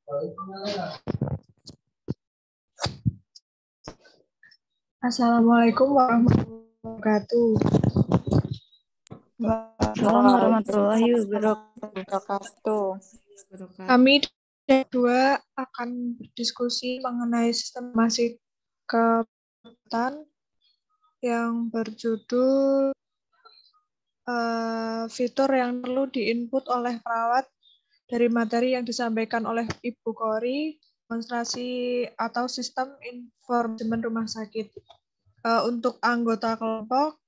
Assalamualaikum warahmatullahi wabarakatuh. Assalamualaikum warahmatullahi wabarakatuh. Kami dua akan berdiskusi mengenai sistem informasi kesehatan yang berjudul fitur yang perlu diinput oleh perawat dari materi yang disampaikan oleh Ibu Kori, demonstrasi atau sistem informasi rumah sakit. Untuk anggota kelompok,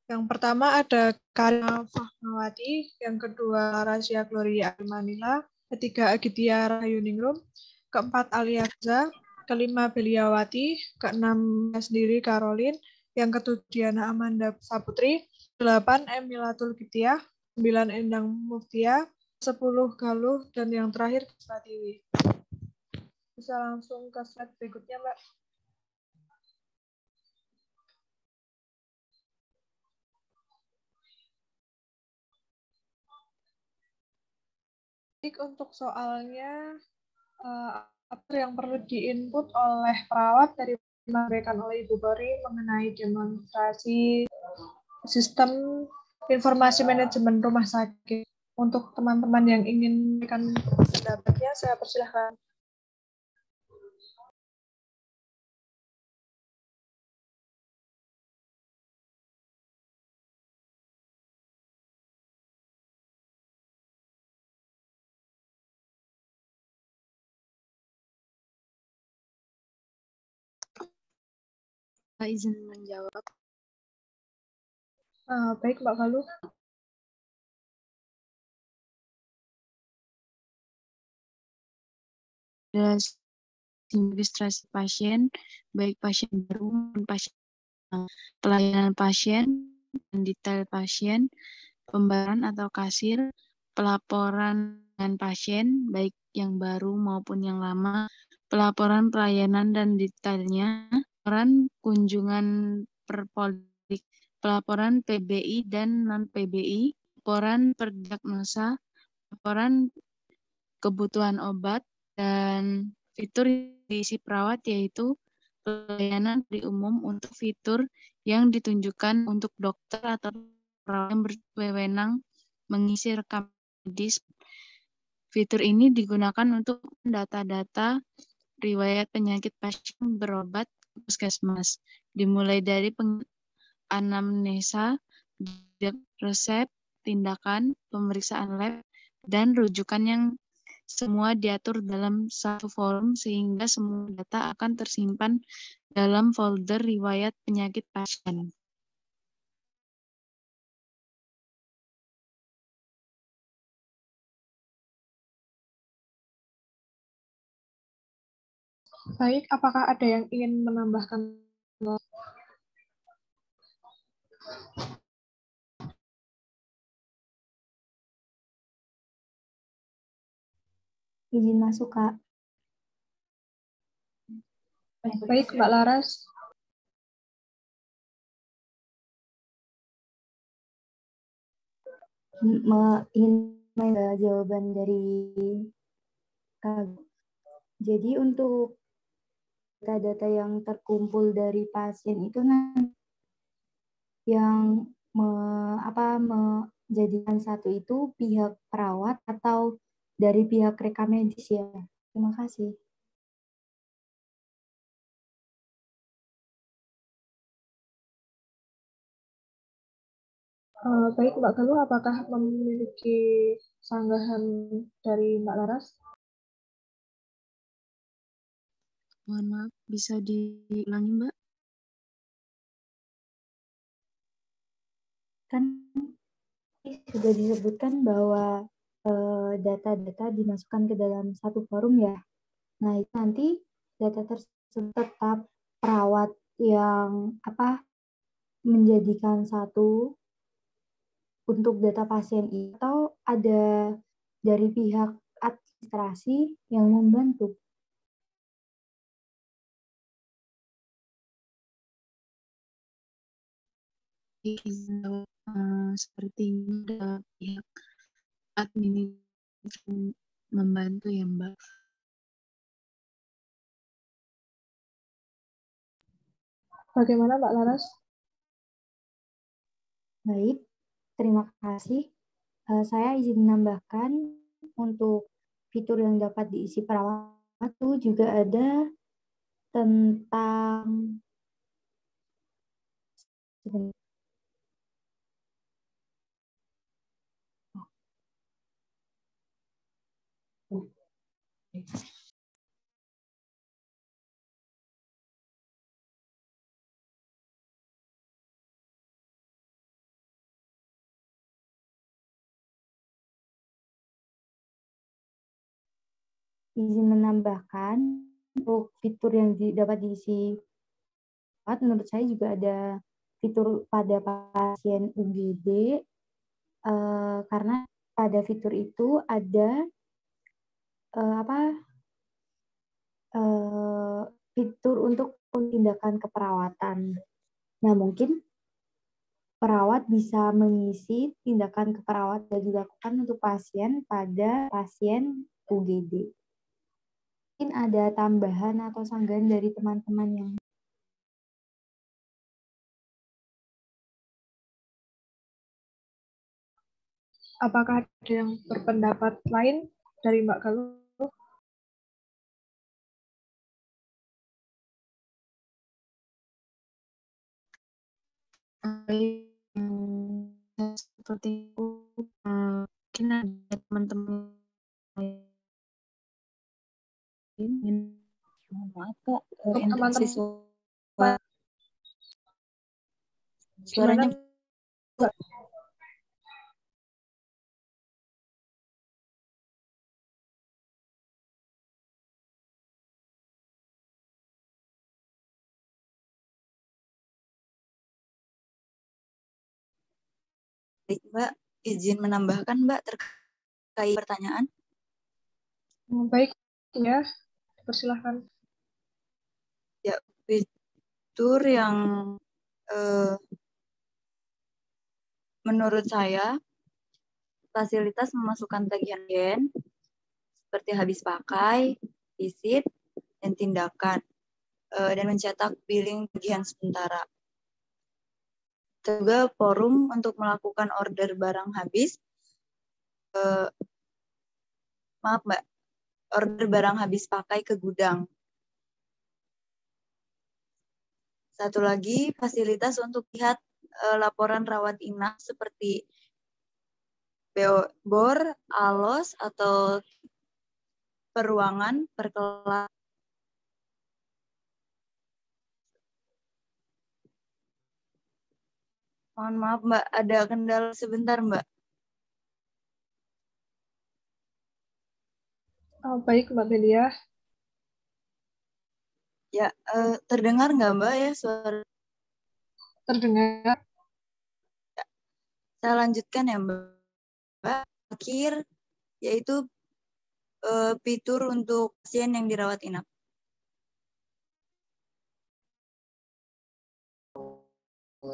yang pertama ada Karina Fahmawati, yang kedua Rasya Gloria Manila, ketiga Agitya Rahayuningrum, keempat Aliaza, kelima Beliawati, keenam sendiri Caroline, yang ketujuh Diana Amanda Saputri, 8 Emilatul Gitiah, 9 Endang Muftia, 10 Galuh, dan yang terakhir Pratiwi. Bisa langsung ke slide berikutnya, Mbak. Untuk soalnya, apa yang perlu diinput oleh perawat dari disampaikan oleh Ibu Kori mengenai demonstrasi sistem informasi manajemen rumah sakit. Untuk teman-teman yang ingin memberikan pendapatnya, saya persilahkan. Izin menjawab. Baik, Mbak Galuh. Registrasi pasien, baik pasien baru maupun pasien, pelayanan pasien, detail pasien, pembayaran atau kasir, pelaporan dengan pasien, baik yang baru maupun yang lama, pelaporan pelayanan dan detailnya, pelaporan kunjungan perpolik, pelaporan PBI dan non-PBI, laporan perdiagnosa, laporan kebutuhan obat, dan fitur diisi perawat yaitu pelayanan di umum untuk fitur yang ditunjukkan untuk dokter atau perawat yang berwenang mengisi rekam medis. Fitur ini digunakan untuk data-data riwayat penyakit pasien berobat ke puskesmas, dimulai dari anamnesa, resep, tindakan, pemeriksaan lab, dan rujukan yang semua diatur dalam satu forum sehingga semua data akan tersimpan dalam folder riwayat penyakit pasien. Baik, apakah ada yang ingin menambahkan? Izin masuk, Kak. Baik, Mbak Laras. Ingin jawaban dari Kak. Jadi untuk data-data yang terkumpul dari pasien itu yang menjadikan satu itu pihak perawat atau dari pihak rekam medis ya. Terima kasih. Baik, Mbak Galuh, apakah memiliki sanggahan dari Mbak Laras? Mohon maaf, bisa diulangi, Mbak? Kan sudah disebutkan bahwa data-data dimasukkan ke dalam satu forum ya. Nah, itu nanti data tersebut tetap perawat yang menjadikan satu untuk data pasien itu, atau ada dari pihak administrasi yang membantu. Seperti ada pihak administrasi membantu ya, Mbak. Bagaimana Mbak Laras? Baik, terima kasih. Saya izin menambahkan untuk fitur yang dapat diisi perawat itu juga ada tentang izin menambahkan untuk fitur yang dapat diisi menurut saya juga ada fitur pada pasien UGD karena pada fitur itu ada fitur untuk tindakan keperawatan. Nah, mungkin perawat bisa mengisi tindakan keperawatan yang dilakukan untuk pasien pada pasien UGD. Mungkin ada tambahan atau sanggahan dari teman-teman yang Apakah ada yang berpendapat lain dari Mbak Galuh? Seperti itu, mungkin ada teman-teman lain. Maaf Kak, interaksi suara. Suaranya Mbak, izin menambahkan Mbak terkait pertanyaan. Baik, ya, persilahkan. Ya, fitur yang menurut saya fasilitas memasukkan tagihan gen seperti habis pakai, visit, dan tindakan, dan mencetak billing tagihan sementara. Juga forum untuk melakukan order barang habis, maaf Mbak, order barang habis pakai ke gudang. Satu lagi, fasilitas untuk lihat laporan rawat inap seperti BOR, ALOS, atau peruangan per kelas. Mohon maaf Mbak, ada kendala sebentar Mbak. Baik Mbak Belia. Ya, terdengar nggak Mbak ya suara? Terdengar. Ya. Saya lanjutkan ya Mbak. Akhir, yaitu fitur untuk pasien yang dirawat inap.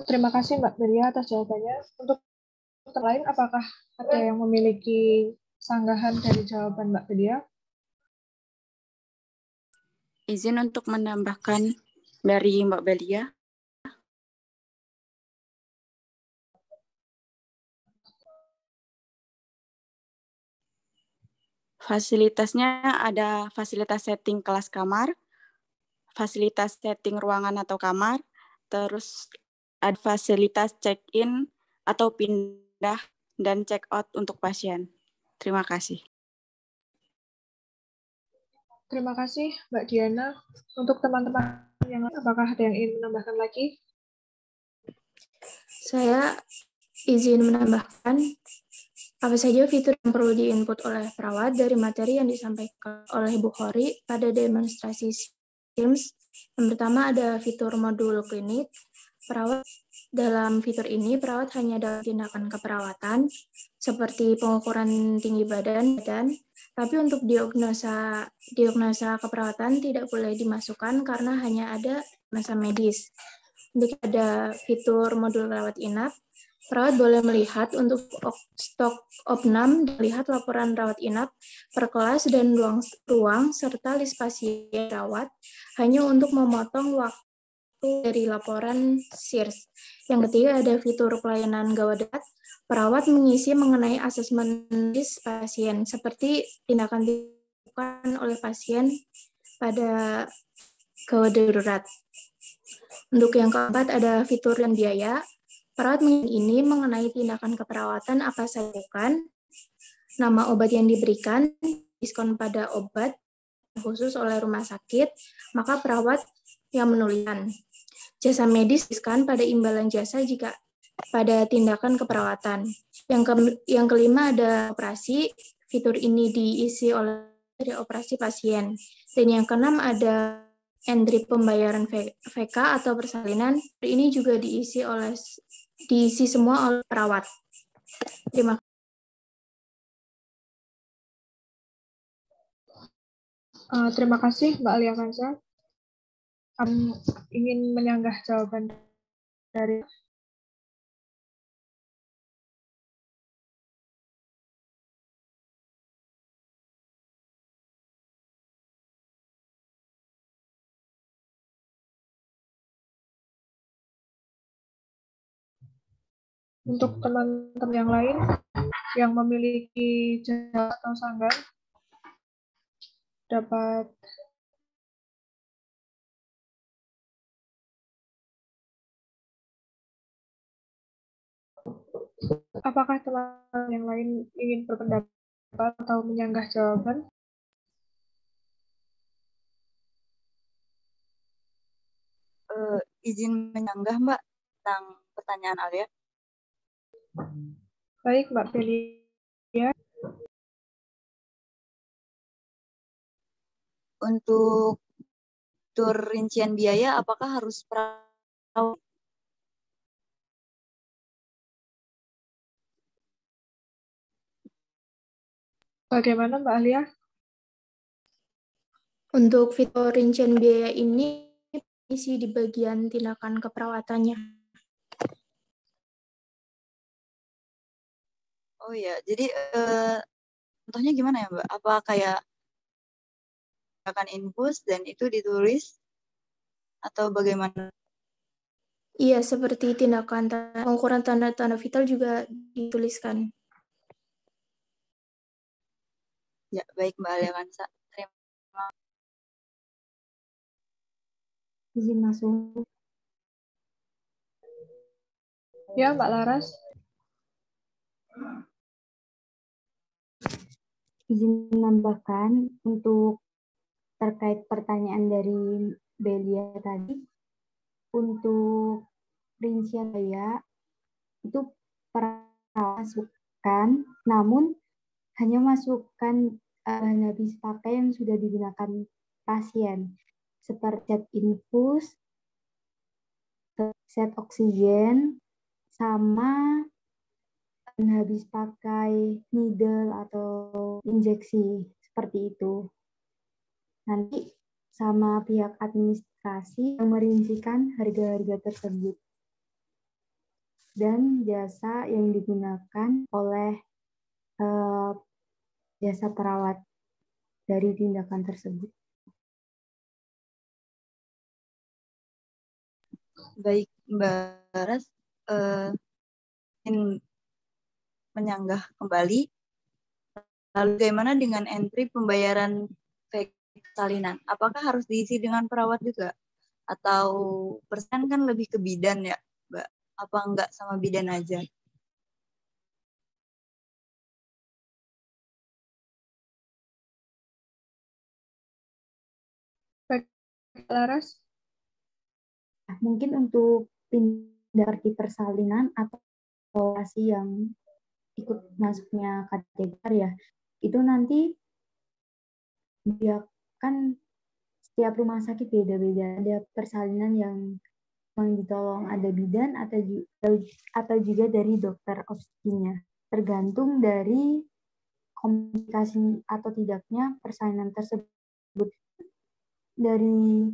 Terima kasih Mbak Belia atas jawabannya. Untuk yang lain, apakah ada yang memiliki sanggahan dari jawaban Mbak Belia? Izin untuk menambahkan dari Mbak Belia. Fasilitasnya ada fasilitas setting kelas kamar, fasilitas setting ruangan atau kamar, terus ada fasilitas check-in atau pindah dan check-out untuk pasien. Terima kasih. Terima kasih Mbak Diana. Untuk teman-teman yang lain, apakah ada yang ingin menambahkan lagi? Saya izin menambahkan apa saja fitur yang perlu diinput oleh perawat dari materi yang disampaikan oleh Bu Khori pada demonstrasi SIMS. Yang pertama ada fitur modul klinik. Dalam fitur ini, perawat hanya dalam tindakan keperawatan seperti pengukuran tinggi badan, tapi untuk diagnosa keperawatan tidak boleh dimasukkan karena hanya ada masa medis. Untuk ada fitur modul rawat inap, Perawat boleh melihat untuk stok opnam, melihat laporan rawat inap per kelas dan ruang serta list pasien rawat hanya untuk memotong waktu dari laporan SIRS. Yang ketiga ada fitur pelayanan gawat darurat. Perawat mengisi mengenai asesmen list pasien seperti tindakan dilakukan oleh pasien pada gawat darurat. Untuk yang keempat ada fitur dan biaya. Perawat ini mengenai tindakan keperawatan apa saja dilakukan, nama obat yang diberikan, diskon pada obat khusus oleh rumah sakit, maka perawat yang menuliskan. Jasa medis diskon pada imbalan jasa jika pada tindakan keperawatan. Yang kelima ada operasi. Fitur ini diisi oleh dari operasi pasien. Dan yang keenam ada entry pembayaran VK atau persalinan. Ini juga diisi semua oleh perawat. Terima kasih. Terima kasih Mbak Alia Kansa. Ingin menyanggah jawaban dari untuk teman-teman yang lain yang memiliki jasa atau sanggar dapat apakah teman yang lain ingin berpendapat atau menyanggah jawaban? Izin menyanggah Mbak tentang pertanyaan Alia. Baik Mbak Belia. Untuk tur rincian biaya, apakah harus perawat? Bagaimana Mbak Alia? Untuk fitur rincian biaya ini isi di bagian tindakan keperawatannya. Oh ya, jadi contohnya gimana ya Mbak? Apa kayak akan infus dan itu ditulis atau bagaimana? Iya, seperti tindakan pengukuran tanda-tanda vital juga dituliskan. Ya, baik Mbak Alia Kansa. Terima kasih. Izin masuk. Ya Mbak Laras. Izin menambahkan untuk terkait pertanyaan dari Belia tadi, untuk rincian biaya itu perawat masukkan, namun hanya masukkan bahan habis pakai yang sudah digunakan pasien, seperti set infus, set oksigen, sama habis pakai needle atau injeksi, seperti itu. Nanti sama pihak administrasi yang merincikan harga-harga tersebut dan jasa yang digunakan oleh jasa perawat dari tindakan tersebut. Baik Mbak Laras, ingin menyanggah kembali. Lalu bagaimana dengan entry pembayaran salinan? Apakah harus diisi dengan perawat juga? Atau persen kan lebih ke bidan ya, Mbak? Apa enggak sama bidan aja? Baik, Laras. Mungkin untuk pindah di persalinan atau operasi yang ikut masuknya kategori ya, itu nanti dia kan setiap rumah sakit beda-beda. Ada persalinan yang ditolong ada bidan atau juga dari dokter obstetrisnya. Tergantung dari komunikasi atau tidaknya persalinan tersebut. Dari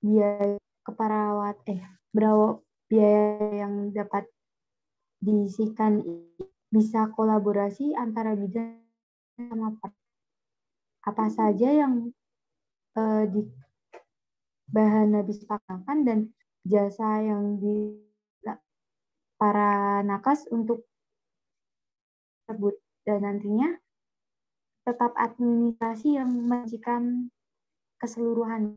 biaya keperawat berapa biaya yang dapat diisikan bisa kolaborasi antara bidan sama apa saja yang di bahan habis pakan dan jasa yang di para nakas untuk tersebut, dan nantinya tetap administrasi yang menyajikan keseluruhan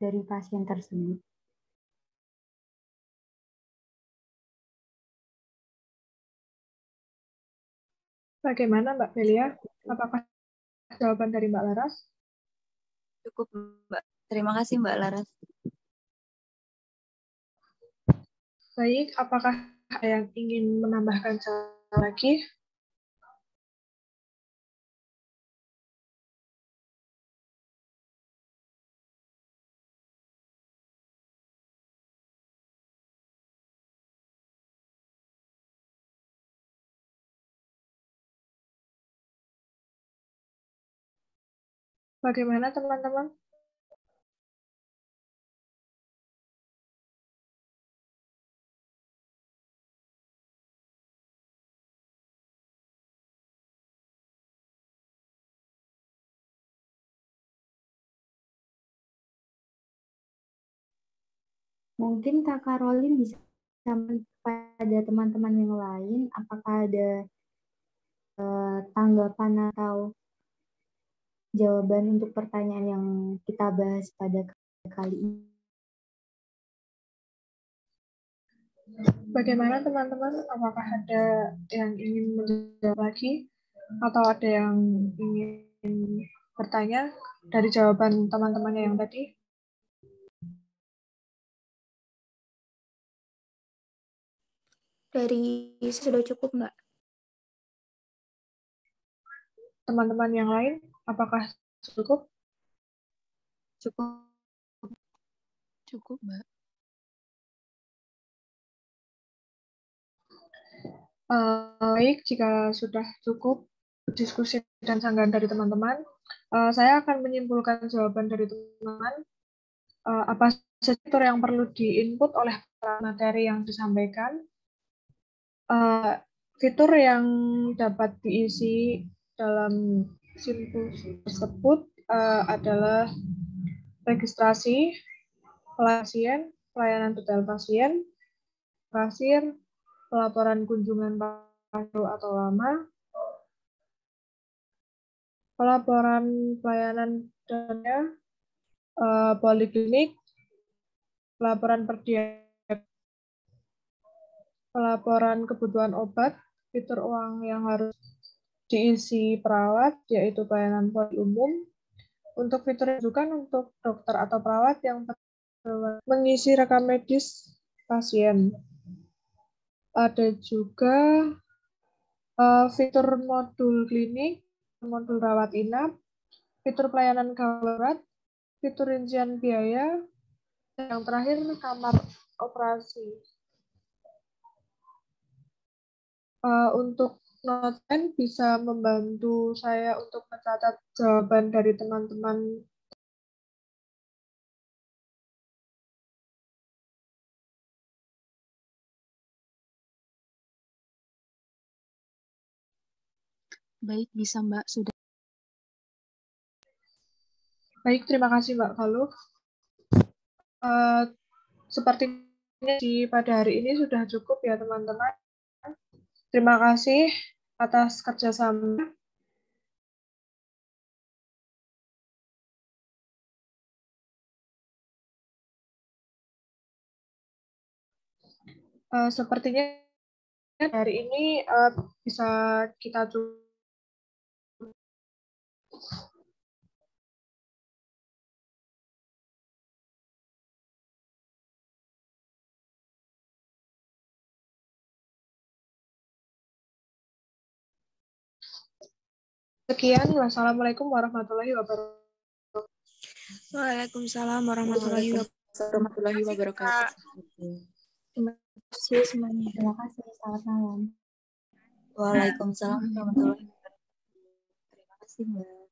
dari pasien tersebut. Bagaimana Mbak Belia? Apakah jawaban dari Mbak Laras? Cukup, Mbak. Terima kasih, Mbak Laras. Baik, apakah ada yang ingin menambahkan lagi? Bagaimana teman-teman? Mungkin Kakak Rolin bisa pada teman-teman yang lain, apakah ada tanggapan atau jawaban untuk pertanyaan yang kita bahas pada kali ini? Bagaimana teman-teman? Apakah ada yang ingin menjawab lagi? Atau ada yang ingin bertanya dari jawaban teman-temannya yang tadi? Dari sudah cukup, Mbak. Teman-teman yang lain, apakah cukup? Cukup. Cukup, Mbak. Baik, jika sudah cukup diskusi dan sanggahan dari teman-teman, saya akan menyimpulkan jawaban dari teman-teman. Apa saja fitur yang perlu diinput oleh materi yang disampaikan. Fitur yang dapat diisi dalam simpul tersebut adalah registrasi pasien, pelayanan detail pasien, kasir, pelaporan kunjungan baru atau lama, pelaporan pelayanan dana, poliklinik, pelaporan perdiakan, pelaporan kebutuhan obat, fitur uang yang harus diisi perawat, yaitu pelayanan poli umum. Untuk fitur rujukan untuk dokter atau perawat yang mengisi rekam medis pasien. Ada juga fitur modul klinik, modul rawat inap, fitur pelayanan darurat, fitur rincian biaya, dan yang terakhir kamar operasi. Untuk noten bisa membantu saya untuk mencatat jawaban dari teman-teman. Baik, bisa Mbak. Sudah. Baik, terima kasih Mbak Galuh. Sepertinya pada hari ini sudah cukup ya teman-teman. Terima kasih atas kerjasama. Sepertinya hari ini bisa kita cukup. Sekian, wassalamualaikum warahmatullahi wabarakatuh. Waalaikumsalam warahmatullahi wabarakatuh. Terima kasih semuanya. Terima kasih, selamat malam. Waalaikumsalam warahmatullahi wabarakatuh. Terima kasih, Mbak.